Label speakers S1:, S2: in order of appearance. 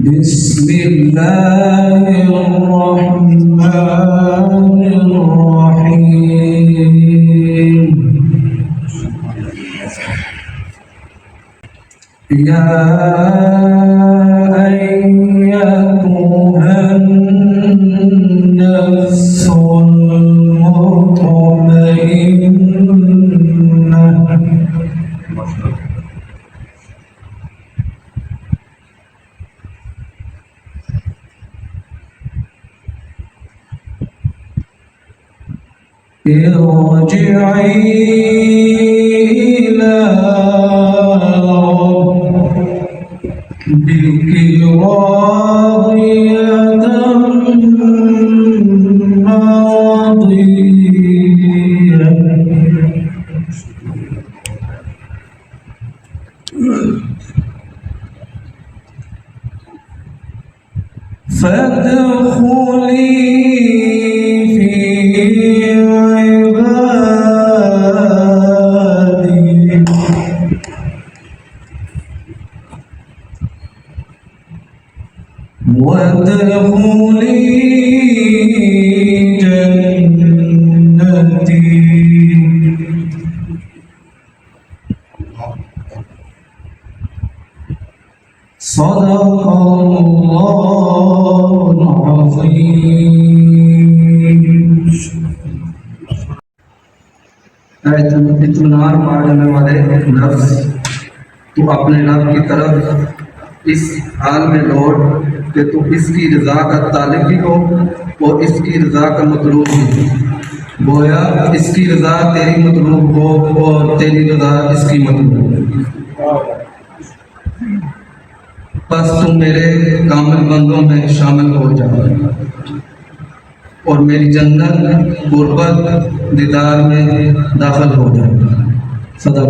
S1: بسم الله الرحمن الرحيم يا أيتها النفس المطمئنة ارجعي إلى ربك راضية مرضية فادخلي في عبادي وادخلي جنتي صدق الله العظيم इत्मीनान पाने वाले नफ्स तू अपने रब की तरफ इस हाल में लौट कि तू इसकी रज़ा का तालिब भी हो और इसकी रज़ा का मतलूब भी हो। गोया इसकी रज़ा तेरी मतलूब हो और तेरी रज़ा इसकी मतलूब हो। बस तुम मेरे कामिल बंदों में शामिल हो जाओ और मेरी जन्नत गुर्बत दीदार में दाखिल हो जाओ। सदा